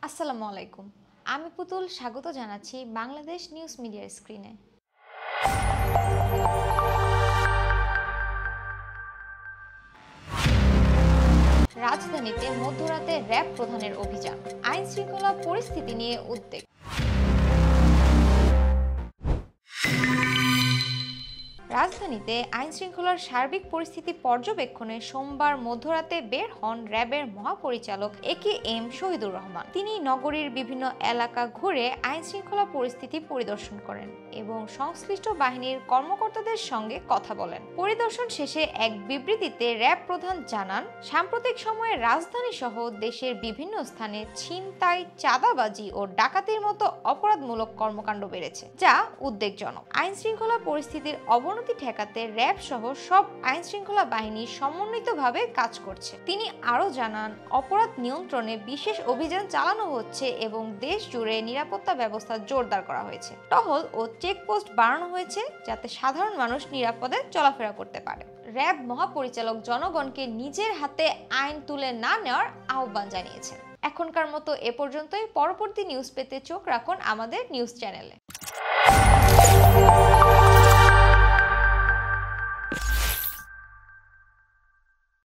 আসসালামু আলাইকুম। আমি পুতুল স্বাগত জানাচ্ছি বাংলাদেশ নিউজ মিডিয়ার স্ক্রিনে। রাজধানীতে মধ্যরাতে র্যাব প্রধানের অভিযান, আইন শৃঙ্খলা পরিস্থিতি নিয়ে উদ্বেগ। রাজধানীতে আইন শৃঙ্খলার সার্বিক পরিস্থিতি পর্যবেক্ষণে সোমবার মধ্যরাতে বের হন র্যাবের মহাপরিচালক এ.কে.এম. শহীদুর রহমান। তিনি নগরীর বিভিন্ন এলাকা ঘুরে আইন শৃঙ্খলা পরিস্থিতি পরিদর্শন করেন এবং সংশ্লিষ্ট বাহিনীর কর্মকর্তাদের সঙ্গে কথা বলেন। পরিদর্শন শেষে এক বিবৃতিতে র্যাব প্রধান জানান, সাম্প্রতিক সময়ে রাজধানী সহ দেশের বিভিন্ন স্থানে ছিনতাই, চাঁদাবাজি ও ডাকাতির মতো অপরাধমূলক কর্মকাণ্ড বেড়েছে, যা উদ্বেগজনক। আইন শৃঙ্খলা পরিস্থিতির অবনতি ঠেকাতে র্যাব সহ সব আইন শৃঙ্খলা বাহিনী সমন্বিতভাবে কাজ করছে। তিনি আরও জানান, অপরাধ নিয়ন্ত্রণে বিশেষ অভিযান চালানো হচ্ছে এবং দেশ জুড়ে নিরাপত্তা ব্যবস্থা জোরদার করা হয়েছে। টহল ও চেকপোস্ট বাড়ানো হয়েছে যাতে সাধারণ মানুষ নিরাপদে চলাফেরা করতে পারে। র্যাব মহাপরিচালক জনগণকে নিজের হাতে আইন তুলে না নেওয়ার আহ্বান জানিয়েছেন। এখনকার মতো এ পর্যন্তই। পরবর্তী নিউজ পেতে চোখ রাখুন আমাদের নিউজ চ্যানেলে।